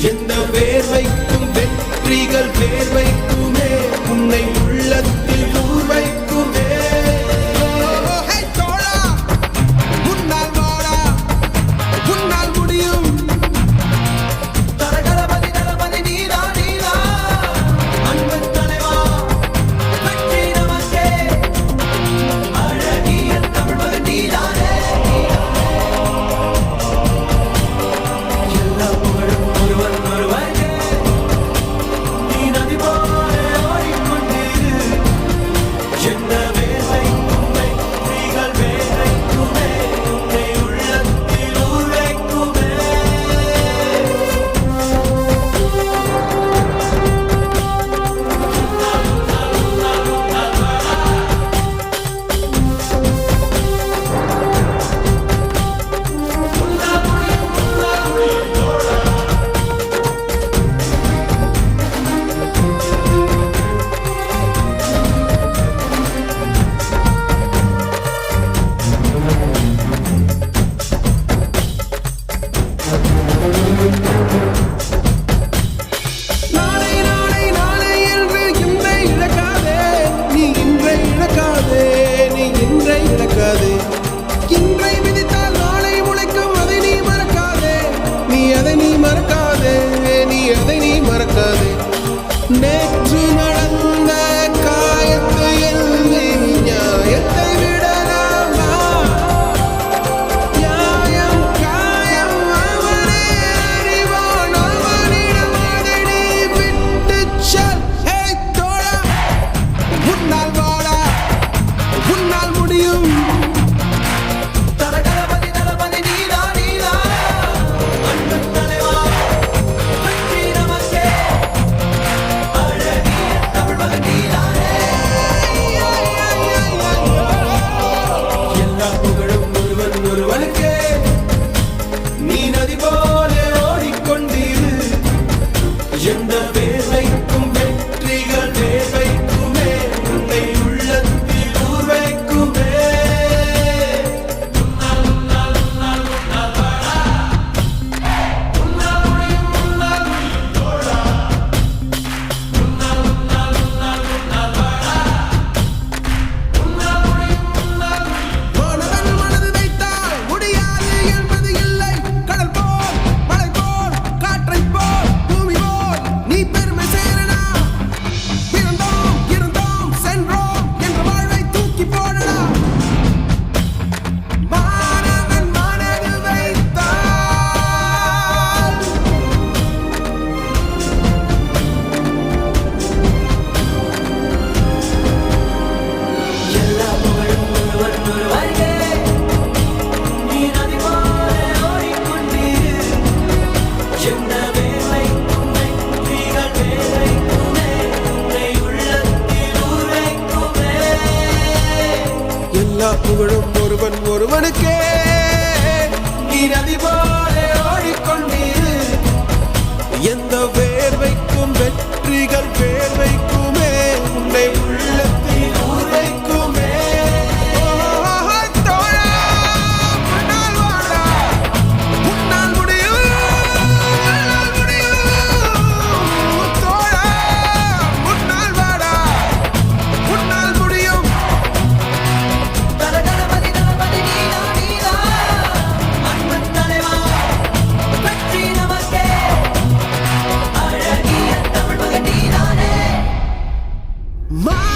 எந்த வேர்வைக்கும் வெற்றிகள் வேர்வைக்குமே உன்னை உள்ளத்தில் ஊர் வைக்குமே. இன்றை விதித்தால் நாளை முளைக்கும், அதை நீ மறக்காதே. நீ அதை நீ மறக்காதே, நீ அதை நீ மறக்காதே. நேற்று நடந்த காயத்தை எழுதி நியாயத்தை விடலாமா? நியாயம் காயம் அவனே அறிவான், அவனிடம் அதை நீ விட்டுச் செல். ஹே தோழா, உன்னால் வாழ உன்னால் முடியும். நீ நதி போல ஓடிக்கொண்டிரு, எந்த வேர்வைக்கும் வெற்றிகள் வேர்வைக்குமே உன்னை உள்ளத்தில் ஊர் வைக்குமே. எல்லா புகழும் ஒருவன் ஒருவனுக்கே. நீ நதி போல ஓடிக்கொண்டிரு, எந்த வேர்வைக்கும் வெற்றிகள் வேர்வைக்குமே உன்னை உள்ளத்தில் ஊர் வைக்குமே. My